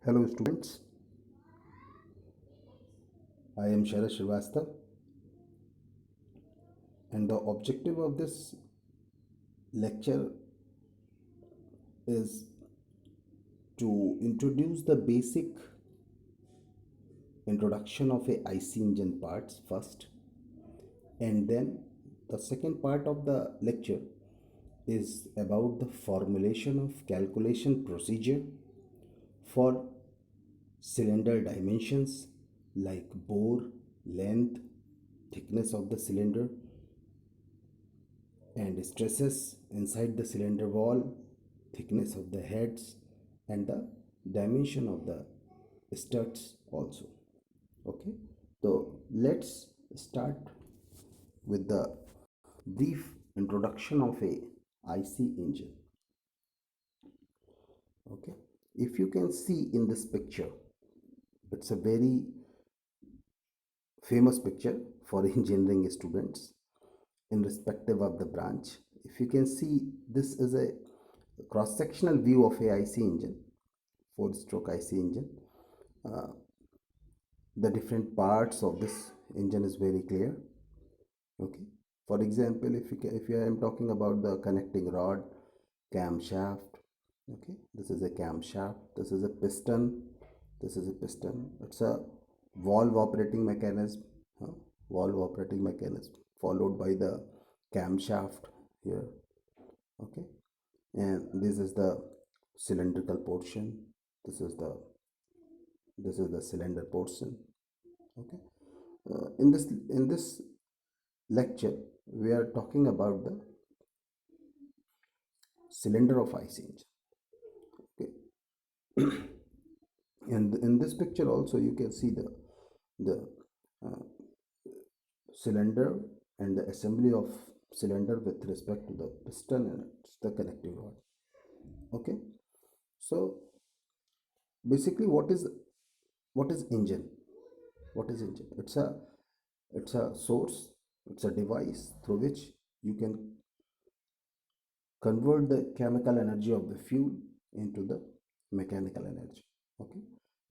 Hello students, I am Sharad Srivastav, and the objective of this lecture is to introduce the basic introduction of a IC engine parts first, and then the second part of the lecture is about the formulation of calculation procedure for cylinder dimensions like bore, length, thickness of the cylinder, and stresses inside the cylinder wall, thickness of the heads, and the dimension of the studs also. Okay, so let's start with the brief introduction of a IC engine. Okay, if you can see in this picture, it's a very famous picture for engineering students in respective of the branch. If you can see, this is a cross-sectional view of a IC engine, four-stroke IC engine. Uh, the different parts of this engine is very clear. Okay. For example, if I am talking about the connecting rod, camshaft. Okay. This is a camshaft. This is a piston. This is a piston. It's a valve operating mechanism. huh, Valve operating mechanism followed by the camshaft here. Okay, and this is the cylindrical portion. This is the cylinder portion. Okay, in this lecture we are talking about the cylinder of IC engine. Okay, and in this picture also you can see the uh, cylinder and the assembly of cylinder with respect to the piston and the connecting rod. Okay, so basically what is engine? What is engine? It's a source, it's a device through which you can convert the chemical energy of the fuel into the mechanical energy. Okay,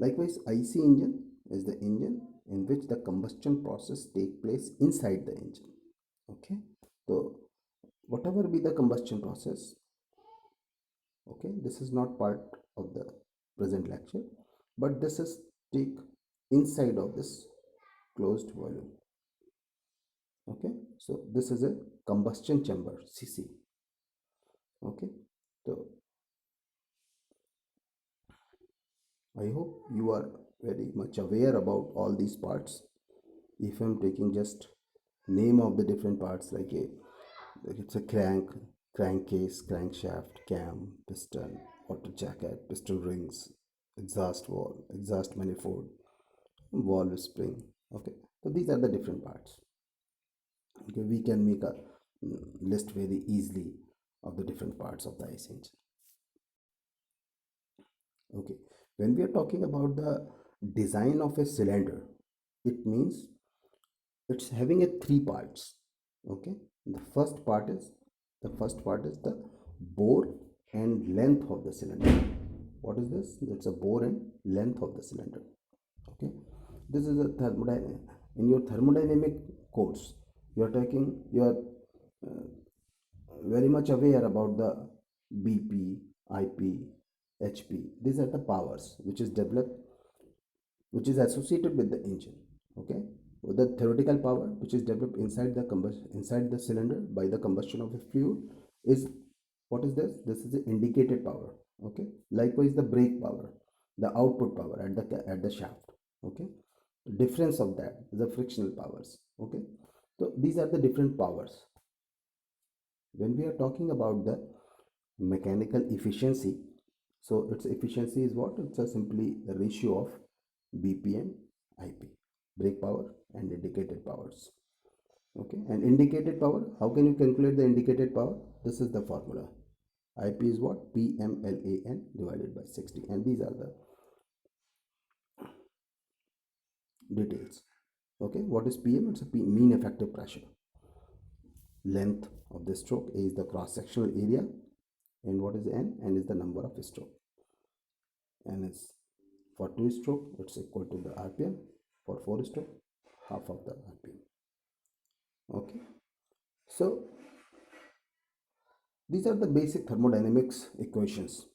likewise IC engine is the engine in which the combustion process take place inside the engine. Okay, so whatever be the combustion process, okay, this is not part of the present lecture, but this is take inside of this closed volume. Okay, so this is a combustion chamber, CC. Okay, so I hope you are very much aware about all these parts. If I'm taking just name of the different parts, like it's a crankcase, crankshaft, cam, piston, water jacket, piston rings, exhaust valve, exhaust manifold, valve spring. Okay, so these are the different parts. Okay, we can make a list very easily of the different parts of the IC engine. Okay, when we are talking about the design of a cylinder, it means it's having a three parts. Okay, the first part is the bore and length of the cylinder. What is this? It's a bore and length of the cylinder. Okay, this is a thermodynamic. In your thermodynamic course, you are uh, very much aware about the BP, IP, HP. These are the powers which is associated with the engine. Okay, the theoretical power which is developed inside the cylinder by the combustion of the fuel is, what is this? This is the indicated power. Okay, likewise the brake power, the output power at the shaft. Okay, difference of that is the frictional powers. Okay, so these are the different powers. When we are talking about the mechanical efficiency, so its efficiency is what? It's a simply the ratio of BP and IP, brake power and indicated powers. Okay, and indicated power, how can you calculate the indicated power? This is the formula. IP is what? PMLAN divided by 60, and these are the details. Okay, what is PM? It's a mean effective pressure. Length of the stroke, A is the cross sectional area, and what is N? N is the number of stroke. N is For 2 stroke, it's equal to the RPM. For 4 stroke, half of the RPM. Okay. So these are the basic thermodynamics equations.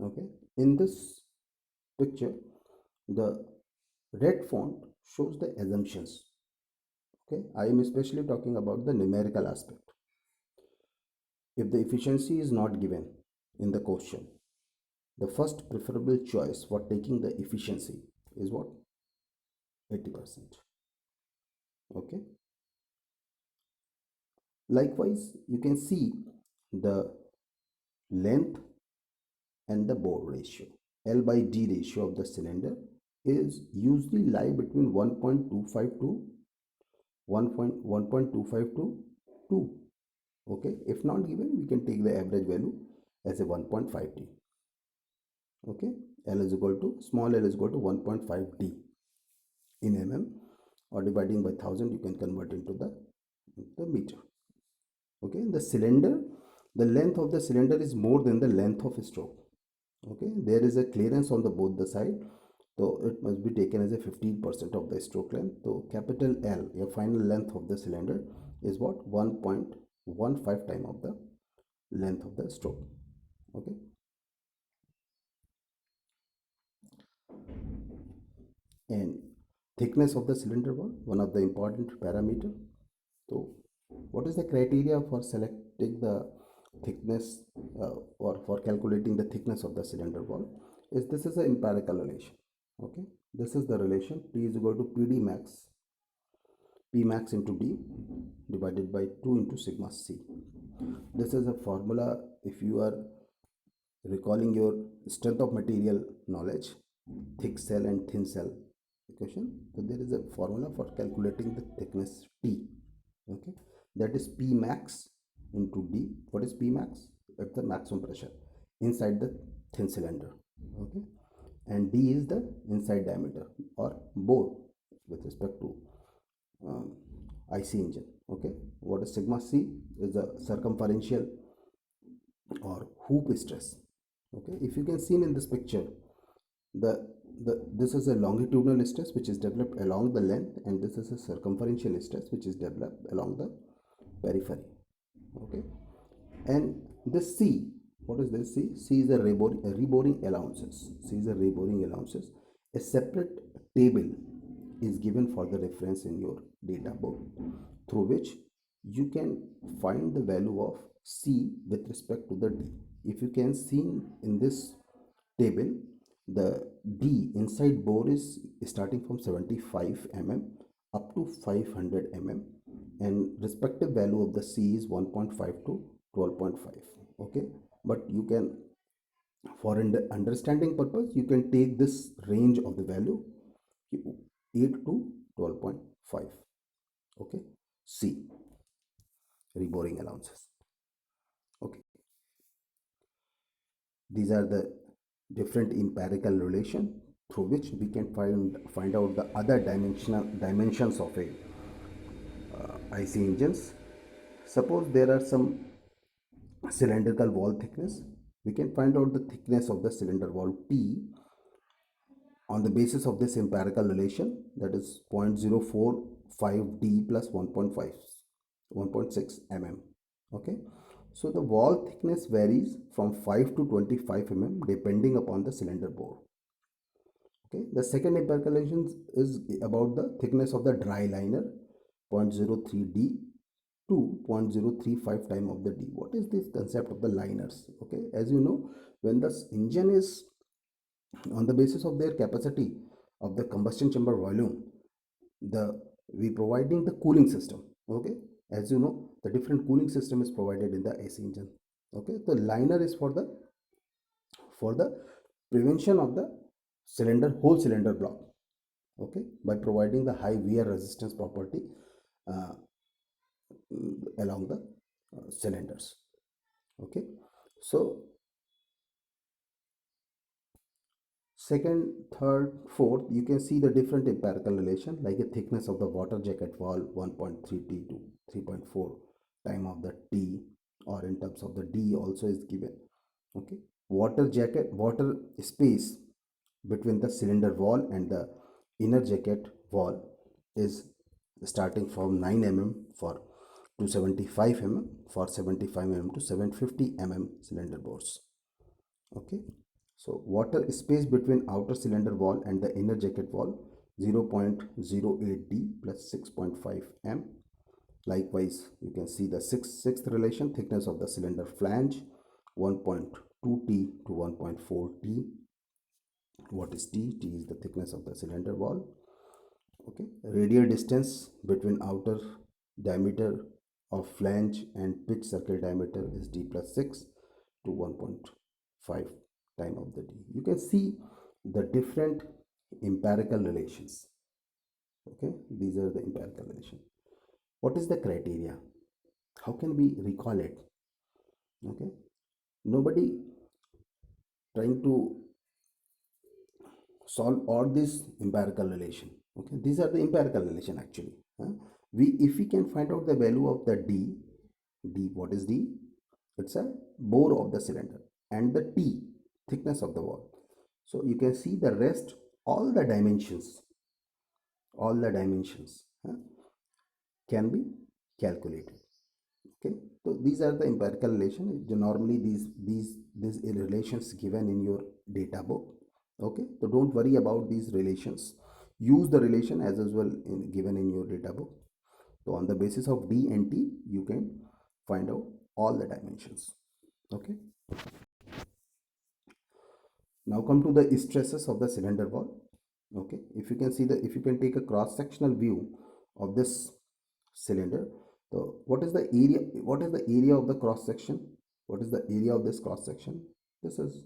Okay. In this picture, the red font shows the assumptions. Okay. I am especially talking about the numerical aspect. If the efficiency is not given in the question, the first preferable choice for taking the efficiency is what? 80%. Okay. Likewise, you can see the length and the bore ratio. L by D ratio of the cylinder is usually lie between 1.25 to 1.25 to 2. Okay. If not given, we can take the average value as a 1.5D. Okay. L is equal to, small l is equal to 1.5D in mm, or dividing by 1000 you can convert into the meter. Okay. The cylinder, the length of the cylinder is more than the length of a stroke. Okay. There is a clearance on the both the side, so it must be taken as a 15% of the stroke length. So capital L, your final length of the cylinder, is what? 1.15 time of the length of the stroke. Okay. And thickness of the cylinder wall, one of the important parameter. So what is the criteria for selecting the thickness, or for calculating the thickness of the cylinder wall? Is this is an empirical relation. Okay. This is the relation T is equal to PD max, P max into D divided by 2 into sigma C. This is a formula if you are recalling your strength of material knowledge, thick cell and thin cell equation. So there is a formula for calculating the thickness T. Okay. That is P max into D. What is P max? At the maximum pressure inside the thin cylinder. Okay. And D is the inside diameter or bore with respect to I.C.Engine. Okay. What is sigma C? Is the circumferential or hoop stress. Okay. If you can see in this picture, the this is a longitudinal stress which is developed along the length, and this is a circumferential stress which is developed along the periphery. Okay. And this C, what is this C? C is a reboring allowances. C is a reboring allowances. A separate table is given for the reference in your data book, through which you can find the value of C with respect to the D. If you can see in this table, the D inside bore is starting from 75 mm up to 500 mm, and respective value of the C is 1.5 to 12.5. Okay. But you can, for understanding purpose, you can take this range of the value 8 to 12.5. Okay. C, reboring allowances. Okay. These are the different empirical relation through which we can find out the other dimensions of a IC engines. Suppose there are some cylindrical wall thickness, we can find out the thickness of the cylinder wall T on the basis of this empirical relation, that is 0.045D plus 1.6 mm. Okay. So the wall thickness varies from 5 to 25 mm depending upon the cylinder bore. Okay. The second empirical relation is about the thickness of the dry liner, 0.03D to 0.035 time of the D. What is this concept of the liners? Okay. As you know, when the engine is on the basis of their capacity of the combustion chamber volume, the we providing the cooling system. Okay. As you know, the different cooling system is provided in the AC engine. Okay. The liner is for the prevention of the whole cylinder block. Okay. By providing the high wear resistance property uh, along the cylinders. Okay. So second, third, fourth, you can see the different empirical relation, like a thickness of the water jacket valve 1.3 T to 3.4 time of the T, or in terms of the D also is given. Okay. Water jacket, water space between the cylinder wall and the inner jacket wall is starting from 9 mm for to 75 mm, for 75 mm to 750 mm cylinder bores. Okay, so water space between outer cylinder wall and the inner jacket wall 0.08 d plus 6.5 m. Likewise, you can see the sixth relation, thickness of the cylinder flange 1.2 t to 1.4 t. What is t? T is the thickness of the cylinder wall. Okay, radial distance between outer diameter of flange and pitch circle diameter is d plus 6 to 1.5 time of the d. You can see the different empirical relations. Okay, these are the empirical relations. What is the criteria? How can we recall it? Okay, nobody trying to solve all this empirical relation. Okay, these are the empirical relation actually. We if we can find out the value of the d, what is d? It's a bore of the cylinder, and the t, thickness of the wall. So you can see the rest, all the dimensions, all the dimensions can be calculated. Okay, so these are the empirical relation. Normally these relations given in your data book. Okay, so don't worry about these relations. Use the relation as well given in your data book. So on the basis of d and t you can find out all the dimensions. Okay, now come to the stresses of the cylinder wall. Okay, if you can see the, if you can take a cross sectional view of this cylinder, so what is the area of the cross section? What is the area of this cross section? This is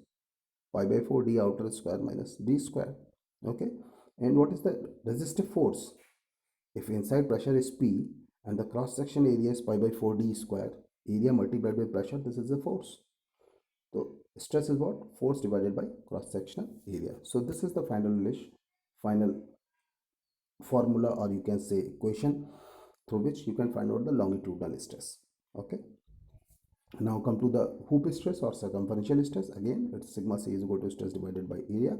pi by 4 d outer square minus d square. Okay, and what is the resistive force? If inside pressure is p and the cross section area is pi by 4 d square, area multiplied by pressure, this is the force. So stress is what? Force divided by cross sectional area. So this is the final relation, final formula, or you can say equation, through which you can find out the longitudinal stress. Okay, now come to the hoop stress or circumferential stress. Again, it's sigma c is equal to stress divided by area.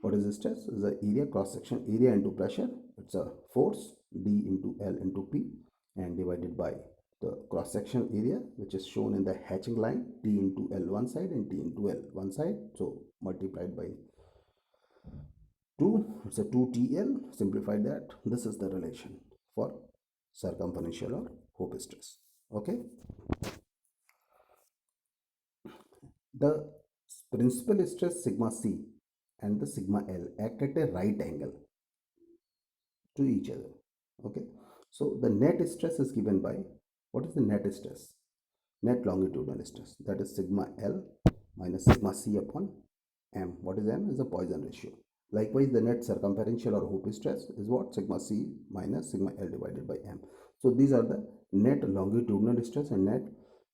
What is the stress? Is the area, cross section area into pressure. It's a force, d into l into p, and divided by the cross section area, which is shown in the hatching line, t into l one side and t into l one side, so multiplied by 2, it's a 2tl. Simplify that, this is the relation for circumferential or hoop stress. Okay, the principal stress sigma c and the sigma l act at a right angle to each other. Okay, so the net stress is given by, what is the net stress? Net longitudinal stress, that is sigma l minus sigma c upon m. What is m? Is the Poisson ratio. Likewise, the net circumferential or hoop stress is what? Sigma c minus sigma l divided by m. So these are the net longitudinal stress and net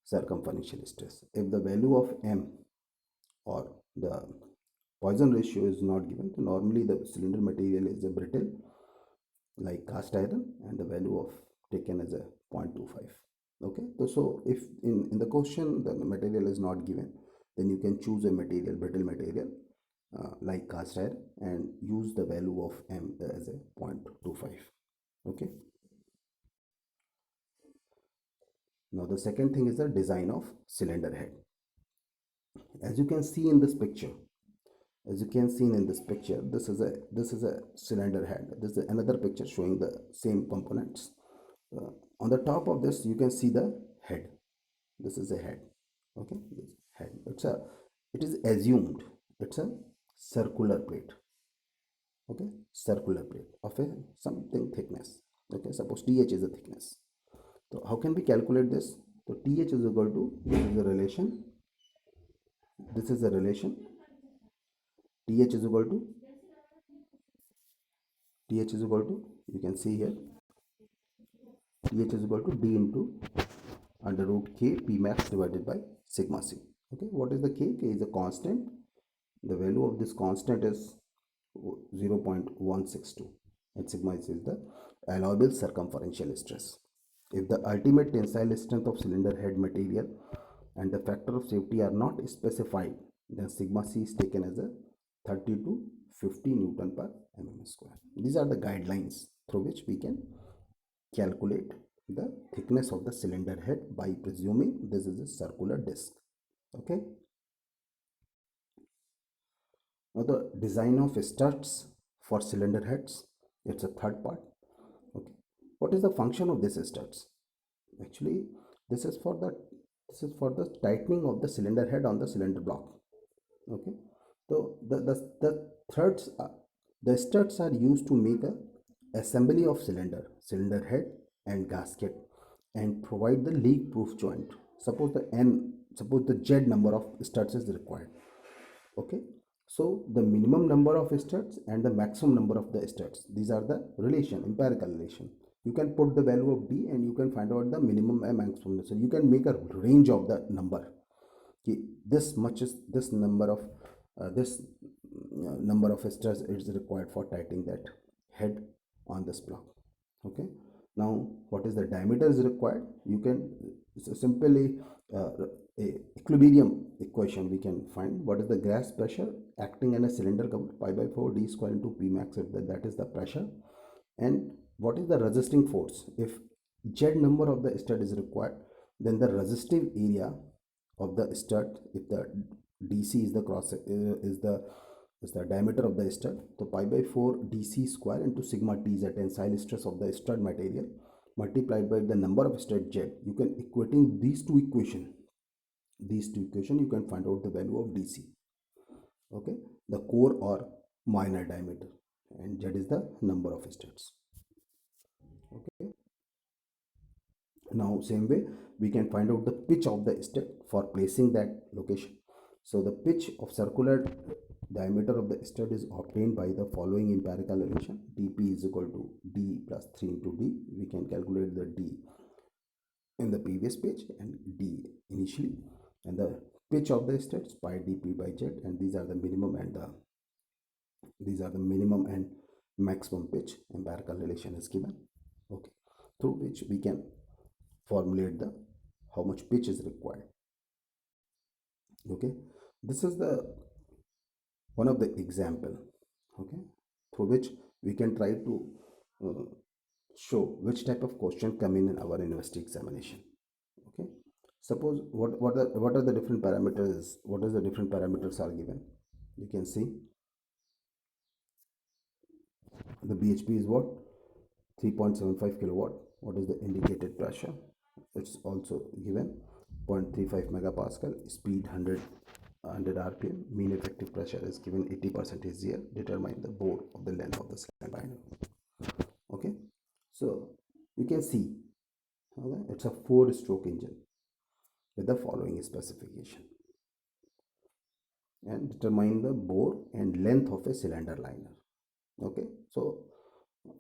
circumferential stress. If the value of m or the Poisson ratio is not given, so normally the cylinder material is a brittle like cast iron, and the value of taken as a 0.25. Okay, so if in the question the material is not given, then you can choose a material, brittle material, like cast iron, and use the value of m as a 0.25. Okay, now the second thing is the design of cylinder head. As you can see in this picture, as you can see in this picture, this is a cylinder head. This is another picture showing the same components. On the top of this you can see the head. This is a head. Okay, this head, it is assumed it's a circular plate. Okay, circular plate of a something thickness. Okay, suppose th is a thickness. So how can we calculate this? So th is equal to, this is a relation, this is a relation, th is equal to, th is equal to, you can see here, th is equal to d into under root k p max divided by sigma c. Okay, what is the k? K is a constant. The value of this constant is 0.162, and sigma is the allowable circumferential stress. If the ultimate tensile strength of cylinder head material and the factor of safety are not specified, then sigma c is taken as a 30 to 50 Newton per mm square. These are the guidelines through which we can calculate the thickness of the cylinder head by presuming this is a circular disc. Okay. Now the design of studs for cylinder heads, it's a third part. Okay. What is the function of this studs? Actually, this is for the tightening of the cylinder head on the cylinder block. Okay. So the threads the studs are used to make a assembly of cylinder head and gasket and provide the leak proof joint. Suppose the Z number of studs is required. Okay, so the minimum number of studs and the maximum number of the studs, these are the relation, empirical relation. You can put the value of D and you can find out the minimum and maximum. So you can make a range of the number. Okay, this much is this number of number of studs is required for tightening that head on this block. Okay, now what is the diameter is required? You can simply uh, a equilibrium equation we can find. What is the gas pressure acting in a cylinder cover? Pi by 4 d square into p max, if that is the pressure. And what is the resisting force? If Z number of the stud is required, then the resistive area of the stud, if the dc is the cross is the diameter of the stud, so pi by 4 dc square into sigma t is the tensile stress of the stud material multiplied by the number of stud Z. You can equating these two equation, you can find out the value of dc. Okay, the core or minor diameter, and Z is the number of studs. Okay, now same way we can find out the pitch of the stud for placing that location. So the pitch of circular diameter of the stud is obtained by the following empirical relation. dp is equal to d plus 3 into d. We can calculate the d in the previous page and d initially, and the pitch of the studs pi dp by Z, and these are the minimum and maximum pitch. Empirical relation is given. Okay, through which we can formulate the how much pitch is required. Okay, this is the one of the example. Okay, through which we can try to uh, show which type of question come in our university examination. Okay, suppose what are the different parameters, what is the different parameters are given. You can see the bhp is what, 3.75 kilowatt. What is the indicated pressure? It's also given 0.35 megapascal, speed 100 rpm, mean effective pressure is given 80% is here. Determine the bore of the length of the cylinder. Okay, so you can see, okay, it's a 4-stroke engine with the following specification, and determine the bore and length of a cylinder liner. Okay, so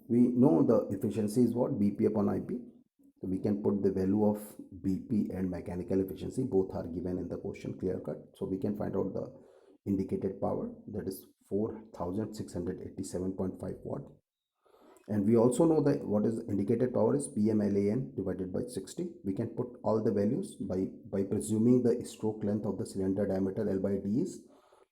we know the efficiency is what, bp upon ip. So we can put the value of bp and mechanical efficiency, both are given in the question, clear cut. So we can find out the indicated power, that is 4687.5 watt. And we also know that what is indicated power is PMLAN divided by 60. We can put all the values by presuming the stroke length of the cylinder diameter L by D is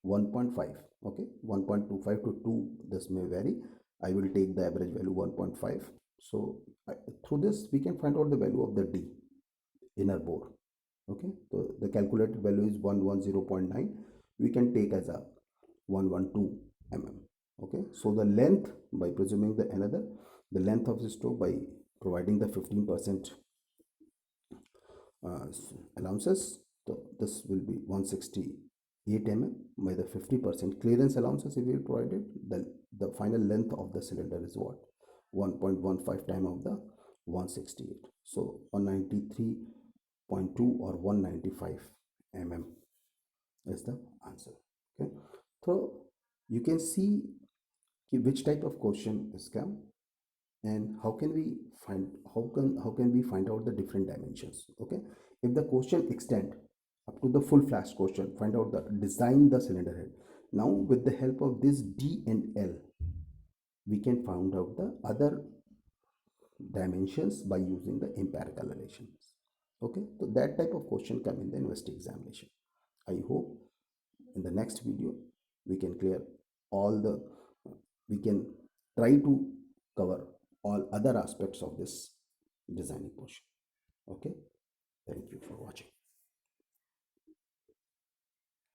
1.5. Okay, 1.25 to 2, this may vary. I will take the average value 1.5. So through this we can find out the value of the D, inner bore. Okay, so the calculated value is 110.9. We can take as a 112 mm. Okay, so the length, by presuming the length of the stroke by providing the 15% uh, allowances, so this will be 168 mm. By the 50% clearance allowances if we provided, the final length of the cylinder is what, 1.15 time of the 168. So 193.2 or 195 mm is the answer. Okay, so you can see which type of question is come, and how can we find, how can we find out the different dimensions. Okay, if the question extend up to the full flash question, find out the design the cylinder head. Now with the help of this D and L, we can find out the other dimensions by using the empirical relations. Okay, so that type of question come in the university examination. I hope in the next video we can clear all the we can try to cover all other aspects of this designing portion. Okay.